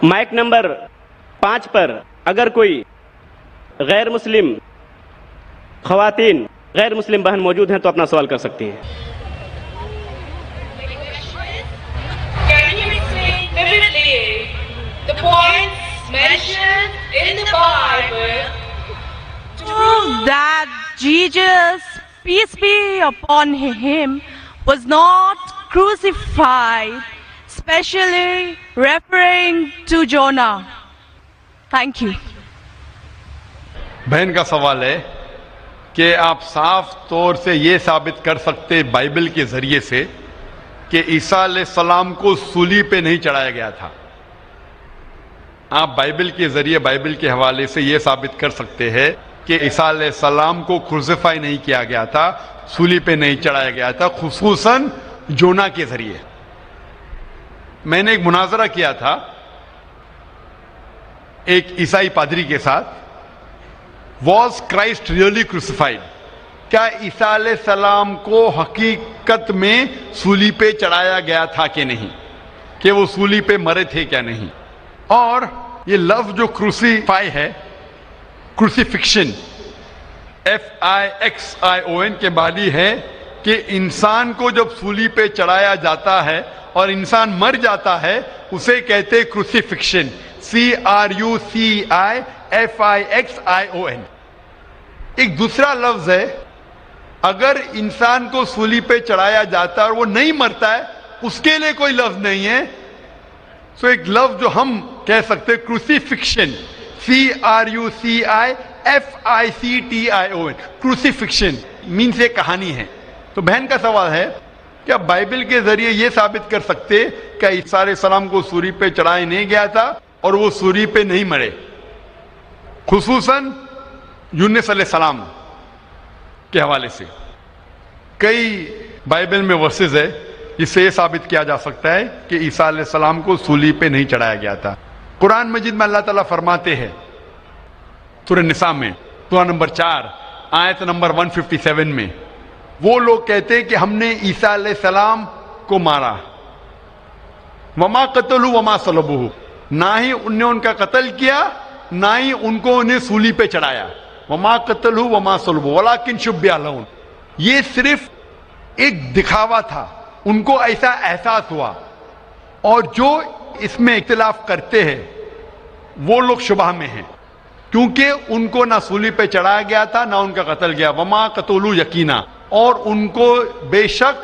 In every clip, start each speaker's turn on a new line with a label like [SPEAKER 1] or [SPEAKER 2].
[SPEAKER 1] Mic number 5 پر اگر کوئی غیر مسلم خواتین غیر مسلم بہن موجود ہیں تو اپنا سوال کر سکتی ہیں.
[SPEAKER 2] Can you explain vividly the points mentioned in the Bible to
[SPEAKER 3] that Jesus, peace be upon him, was not crucified, especially referring to Jonah? Thank you.
[SPEAKER 4] بہن کا سوال ہے کہ آپ صاف طور سے یہ ثابت کر سکتے بائبل کے ذریعے سے کہ عیسیٰ علیہ السلام کو صلیب پہ نہیں چڑھایا گیا تھا؟ آپ بائبل کے ذریعے بائبل کے حوالے سے یہ ثابت کر سکتے ہیں کہ عیسیٰ علیہ السلام کو کروسیفائی نہیں کیا گیا تھا، صلیب پہ نہیں چڑھایا گیا تھا، خصوصاً جونا کے ذریعے؟ میں نے ایک مناظرہ کیا تھا ایک عیسائی پادری کے ساتھ. Was Christ really crucified? کیا عیسیٰ علیہ السلام کو حقیقت میں صلیب پہ چڑھایا گیا تھا کہ نہیں، کہ وہ صلیب پہ مرے تھے کیا نہیں؟ اور یہ لفظ جو کروسیفائی ہے، کروسیفکشن FIXION کے معنی ہے کہ انسان کو جب صلیب پہ چڑھایا جاتا ہے اور انسان مر جاتا ہے اسے کہتے کروسیفکشن، CRUCIFIXION. ایک دوسرا لفظ ہے اگر انسان کو صلیب پہ چڑھایا جاتا ہے اور وہ نہیں مرتا ہے، اس کے لیے کوئی لفظ نہیں ہے. سو ایک لفظ جو ہم کہہ سکتے کروسیفکشن، CRUCIFICTION. کروسیفکشن مینس ایک کہانی ہے. تو بہن کا سوال ہے کیا بائبل کے ذریعے یہ ثابت کر سکتے کہ عیسیٰ علیہ السلام کو صلیب پہ چڑھایا نہیں گیا تھا اور وہ صلیب پہ نہیں مرے؟ خصوصاً یونس علیہ السلام کے حوالے سے کئی بائبل میں ورسز ہے جس سے یہ ثابت کیا جا سکتا ہے کہ عیسیٰ علیہ السلام کو صلیب پہ نہیں چڑھایا گیا تھا. قرآن مجید میں اللہ تعالیٰ فرماتے ہیں سورہ نساء میں سورہ نمبر 4 آیت نمبر 157 میں، وہ لوگ کہتے ہیں کہ ہم نے عیسیٰ علیہ السلام کو مارا، وما قتلوا وما صلبوہ، نہ ہی ان نے ان کا قتل کیا نہ ہی ان کو انہیں صلیب پہ چڑھایا. وما قتلوا وما صلبوہ ولکن شبہ لہم. یہ صرف ایک دکھاوا تھا، ان کو ایسا احساس ہوا. اور جو اس میں اختلاف کرتے ہیں وہ لوگ شبہ میں ہیں کیونکہ ان کو نہ صلیب پہ چڑھایا گیا تھا نہ ان کا قتل گیا. وما قتلوا یقینا، اور ان کو بے شک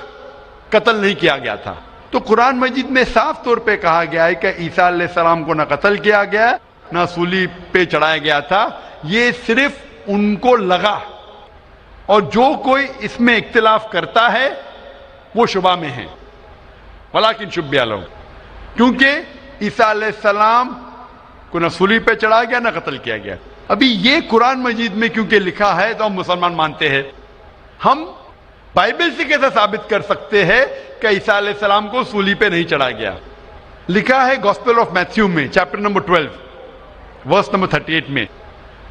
[SPEAKER 4] قتل نہیں کیا گیا تھا. تو قرآن مجید میں صاف طور پہ کہا گیا ہے کہ عیسیٰ علیہ السلام کو نہ قتل کیا گیا نہ صلیب پہ چڑھایا گیا تھا. یہ صرف ان کو لگا، اور جو کوئی اس میں اختلاف کرتا ہے وہ شبہ میں ہے. ولیکن شبہ لہم، کیونکہ عیسیٰ علیہ السلام کو نہ صلیب پہ چڑھایا گیا نہ قتل کیا گیا. ابھی یہ قرآن مجید میں کیونکہ لکھا ہے تو ہم مسلمان مانتے ہیں. ہم بائبل سے کیسے ثابت کر سکتے ہیں کہ عیسیٰ علیہ السلام کو صلیب پہ نہیں چڑھایا گیا؟ لکھا ہے گاسپل آف میتھیو میں چیپٹر نمبر 12 ورس نمبر 38 میں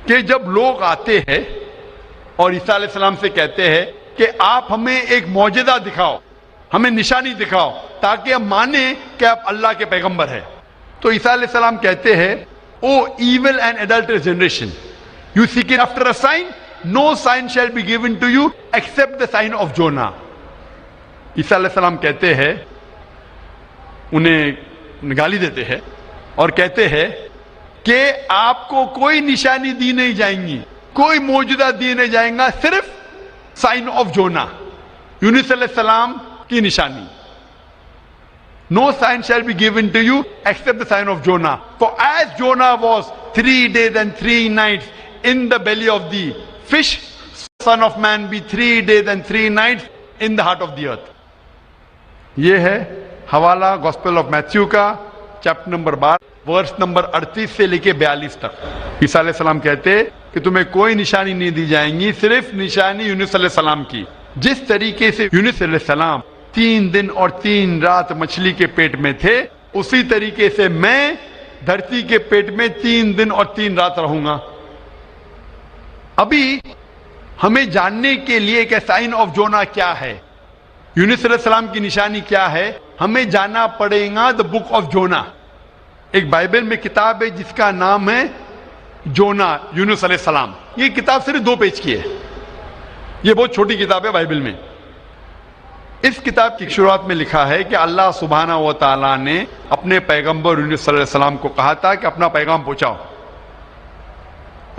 [SPEAKER 4] کہ جب لوگ آتے ہیں اور عیسیٰ علیہ السلام سے کہتے ہیں کہ آپ ہمیں ایک معجزہ دکھاؤ، ہمیں نشانی دکھاؤ تاکہ ہم مانیں کہ آپ اللہ کے پیغمبر ہیں، تو عیسیٰ علیہ السلام کہتے ہیں O evil and adulterous generation you seek after a sign, no sign shall be given to you except the sign of Jonah. عیسیٰ علیہ السلام کہتے ہیں، انہیں گالی دیتے ہیں اور کہتے ہیں کہ آپ کو کوئی نشانی دی نہیں جائیں گی، کوئی معجزہ دی نہیں جائیں گا، صرف سائن آف جونا، یونس علیہ السلام کی نشانی. No sign shall be given to you except the sign of Jonah. For as Jonah was 3 days and 3 nights in the belly of the fish, Son of Man be 3 days and 3 nights in the heart of the earth. یہ ہے حوالہ gospel of Matthew کا chapter number 12 verse number 38 سے لے کے 42 تک. عیسیٰ علیہ السلام کہتے کہ تمہیں کوئی نشانی نہیں دی جائیں گی، صرف نشانی یونس علیہ السلام کی. جس طریقے سے یونس علیہ السلام 3 دن اور 3 رات مچھلی کے پیٹ میں تھے، اسی طریقے سے میں دھرتی کے پیٹ میں 3 دن اور 3 رات رہوں گا. ابھی ہمیں جاننے کے لیے کہ سائن آف جونا کیا ہے، یونس علیہ السلام کی نشانی کیا ہے؟ ہمیں جانا پڑے گا دا بک آف جونا. ایک بائبل میں کتاب ہے جس کا نام ہے جونا، یونس علیہ السلام. یہ کتاب صرف 2 پیج کی ہے. یہ بہت چھوٹی کتاب ہے بائبل میں. اس کتاب کی شروعات میں لکھا ہے کہ اللہ سبحانہ و تعالیٰ نے اپنے پیغمبر یونس علیہ السلام کو کہا تھا کہ اپنا پیغام پہنچاؤ.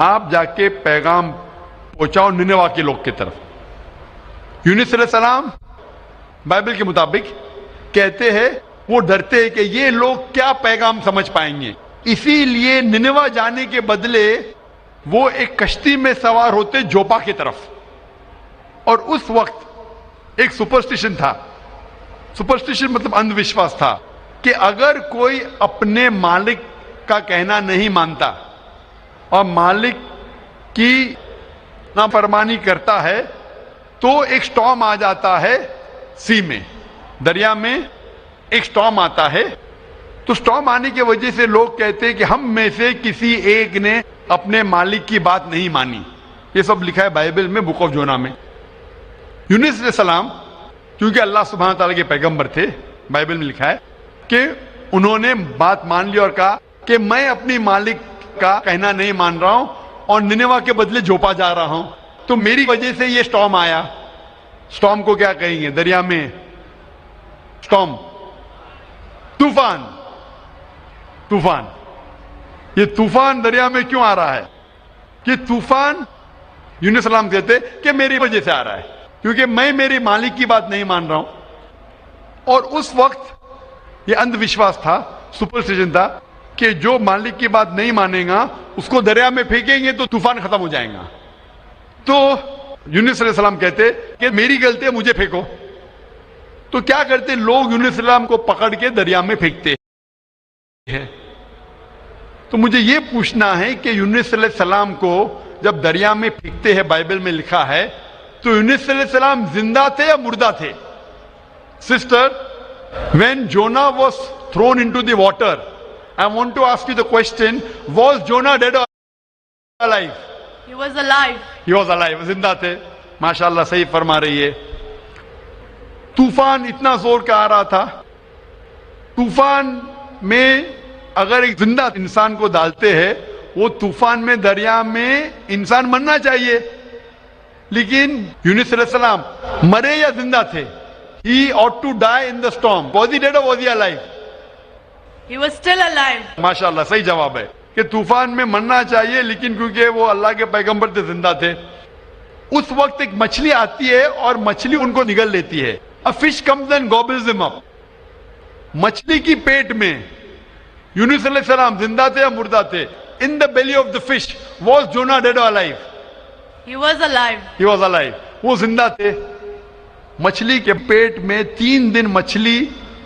[SPEAKER 4] آپ جا کے پیغام پہنچاؤ نینوا کے لوگ کی طرف. یونس علیہ السلام بائبل کے مطابق کہتے ہیں وہ ڈرتے ہیں کہ یہ لوگ کیا پیغام سمجھ پائیں گے، اسی لیے نینوا جانے کے بدلے وہ ایک کشتی میں سوار ہوتے جوپا کی طرف. اور اس وقت ایک سپرسٹیشن تھا. سپرسٹیشن مطلب اندھ وشواس تھا کہ اگر کوئی اپنے مالک کا کہنا نہیں مانتا اور مالک کی نافرمانی کرتا ہے تو ایک سٹارم آ جاتا ہے. سی میں، دریا میں ایک سٹارم آتا ہے. تو سٹارم آنے کی وجہ سے لوگ کہتے ہیں کہ ہم میں سے کسی ایک نے اپنے مالک کی بات نہیں مانی. یہ سب لکھا ہے بائبل میں بک آف جونا میں. یونس علیہ السلام کیونکہ اللہ سبحانہ تعالیٰ کے پیغمبر تھے، بائبل میں لکھا ہے کہ انہوں نے بات مان لی اور کہا کہ میں اپنی مالک کا کہنا نہیں مان رہا ہوں اور نینوا کے بدلے جوپا جا رہا ہوں. تو میری وجہ سے یہ سٹارم آیا. سٹارم کو کیا کہیں گے دریا میں؟ سٹارم، طوفان. طوفان. یہ طوفان دریا میں کیوں آ رہا ہے؟ کہ طوفان یونس السلام کہتے کہ میری وجہ سے آ رہا ہے کیونکہ میں میری مالک کی بات نہیں مان رہا ہوں. اور اس وقت یہ اندھ وشواس تھا، سپرسٹیشن تھا کہ جو مالک کی بات نہیں مانے گا اس کو دریا میں پھینکیں گے تو طوفان ختم ہو جائے گا. تو یونس علیہ السلام کہتے کہ میری غلطی ہے، مجھے پھینکو. تو کیا کرتے لوگ؟ یونس علیہ السلام کو پکڑ کے دریا میں پھینکتے ہیں. تو مجھے یہ پوچھنا ہے کہ یونس علیہ السلام کو جب دریا میں پھینکتے ہیں، بائبل میں لکھا ہے، تو یونس علیہ السلام زندہ تھے یا مردہ تھے؟ Sister, when Jonah was thrown into the water, I want to ask you the question, was Jonah dead or alive?
[SPEAKER 3] He was alive.
[SPEAKER 4] He was alive. زندہ تھے. ماشاءاللہ صحیح فرما رہی ہے. طوفان اتنا زور کا آ رہا تھا. طوفان میں اگر ایک زندہ انسان کو ڈالتے ہیں، وہ طوفان میں دریا میں انسان مرنا چاہیے، لیکن یونس علیہ السلام مرے یا زندہ تھے؟ He ought to die in the storm. Was he dead or was he alive?
[SPEAKER 3] He was still alive.
[SPEAKER 4] ماشاءاللہ صحیح جواب ہے کہ طوفان میں مرنا چاہیے، لیکن کیونکہ وہ اللہ کے پیغمبر تھے زندہ تھے. اس وقت ایک مچھلی آتی ہے اور مچھلی ان کو نگل لیتی ہے. A fish comes and gobbles them up. مچھلی کی پیٹ میں یونس علیہ السلام زندہ تھے یا مردہ تھے؟ In the belly of the fish, was Jonah dead or alive?
[SPEAKER 3] He was alive.
[SPEAKER 4] He was alive. وہ زندہ تھے. مچھلی کے پیٹ میں 3 دن مچھلی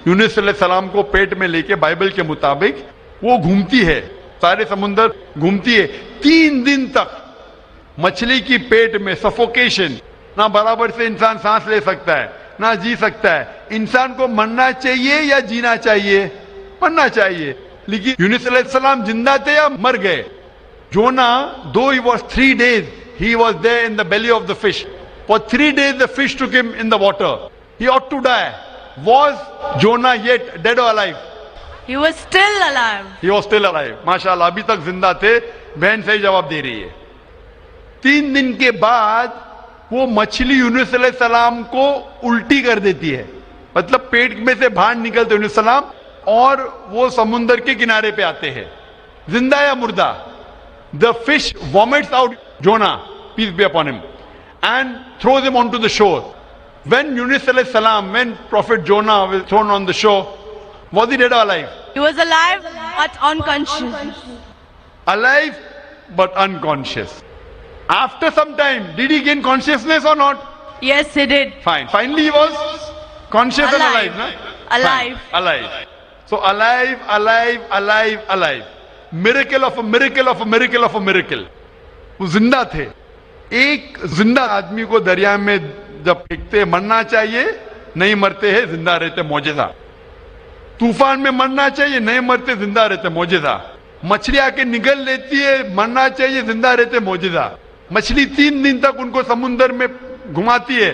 [SPEAKER 4] یونس علیہ السلام کو پیٹ میں لے کے بائبل کے مطابق وہ گھومتی ہے، سارے سمندر گھومتی ہے 3 دن تک. مچھلی کی پیٹ میں سفوکیشن، نہ برابر سے انسان سانس لے سکتا ہے نہ جی سکتا ہے. انسان کو مرنا چاہیے یا جینا چاہیے؟ مرنا چاہیے. لیکن یونس علیہ السلام زندہ تھے یا مر گئے؟ جونا, though he was 3 days, he was there in the belly of the fish. For 3 days the fish took him in the water. He ought to die. Was Jonah yet dead or alive?
[SPEAKER 3] He was still alive.
[SPEAKER 4] He was still alive. ماشاءاللہ ابھی تک زندہ تھے. بہن صحیح جواب دے رہی ہے. 3 دن کے بعد وہ مچھلی یونس علیہ السلام کو الٹی کر دیتی ہے، مطلب پیٹ میں سے باہر نکلتے یونس علیہ السلام اور وہ سمندر کے کنارے پہ آتے ہیں. زندہ یا مردہ؟ The fish vomits out Jonah, peace be upon him, and throws him onto the shore. When Yunus alayhi salam, when Prophet Jonah was thrown on the shore, was he dead or alive?
[SPEAKER 3] He was alive but unconscious.
[SPEAKER 4] Alive but unconscious. After some time, did he gain consciousness or not?
[SPEAKER 3] Yes, he did.
[SPEAKER 4] Fine. Finally he was conscious and alive, no?
[SPEAKER 3] Alive.
[SPEAKER 4] Fine. Alive. So alive, alive, alive, alive. Miracle of a miracle of a miracle of a miracle. وہ زندہ تھے. ایک زندہ آدمی کو دریا میں جب پھینکتے مرنا چاہیے، نہیں مرتے ہیں، زندہ رہتے، معجزہ. طوفان میں مرنا چاہیے، نہیں مرتے، زندہ رہتے، معجزہ. مچھلی آ کے نگل لیتی ہے، مرنا چاہیے، زندہ رہتے، معجزہ. مچھلی 3 دن تک ان کو سمندر میں گھماتی ہے،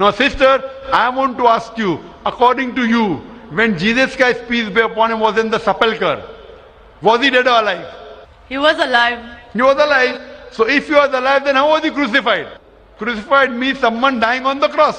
[SPEAKER 4] Now sister, I want to ask you, according to you, when Jesus Christ, peace be upon him, was in the sepulcher, was he dead or alive?
[SPEAKER 3] He was alive.
[SPEAKER 4] He was alive. So if he was alive, then how was he crucified? Crucified means someone dying on the cross.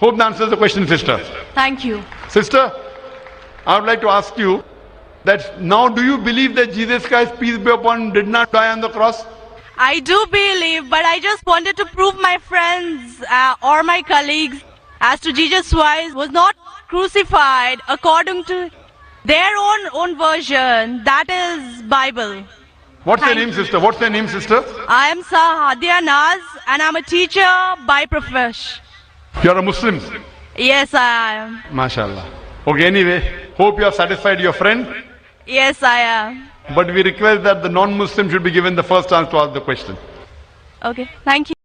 [SPEAKER 4] Hope that answers the question, sister.
[SPEAKER 3] Thank you.
[SPEAKER 4] Sister, I would like to ask you that now do you believe that Jesus Christ, peace be upon him, did not die on the cross?
[SPEAKER 3] I do believe, but I just wanted to prove my friends or my colleagues as to Jesus Christ was not crucified according to their own version. That is Bible.
[SPEAKER 4] What's your
[SPEAKER 3] Thank
[SPEAKER 4] name, sister? What's your name, sister?
[SPEAKER 3] I am Sahadia Naz and I'm a teacher by profession.
[SPEAKER 4] You're a Muslim.
[SPEAKER 3] Yes, I am.
[SPEAKER 4] MashaAllah. Okay, anyway, hope you have satisfied your friend.
[SPEAKER 3] Yes, I am.
[SPEAKER 4] But we request that the non-Muslim should be given the first chance to ask the question.
[SPEAKER 3] Okay, thank you.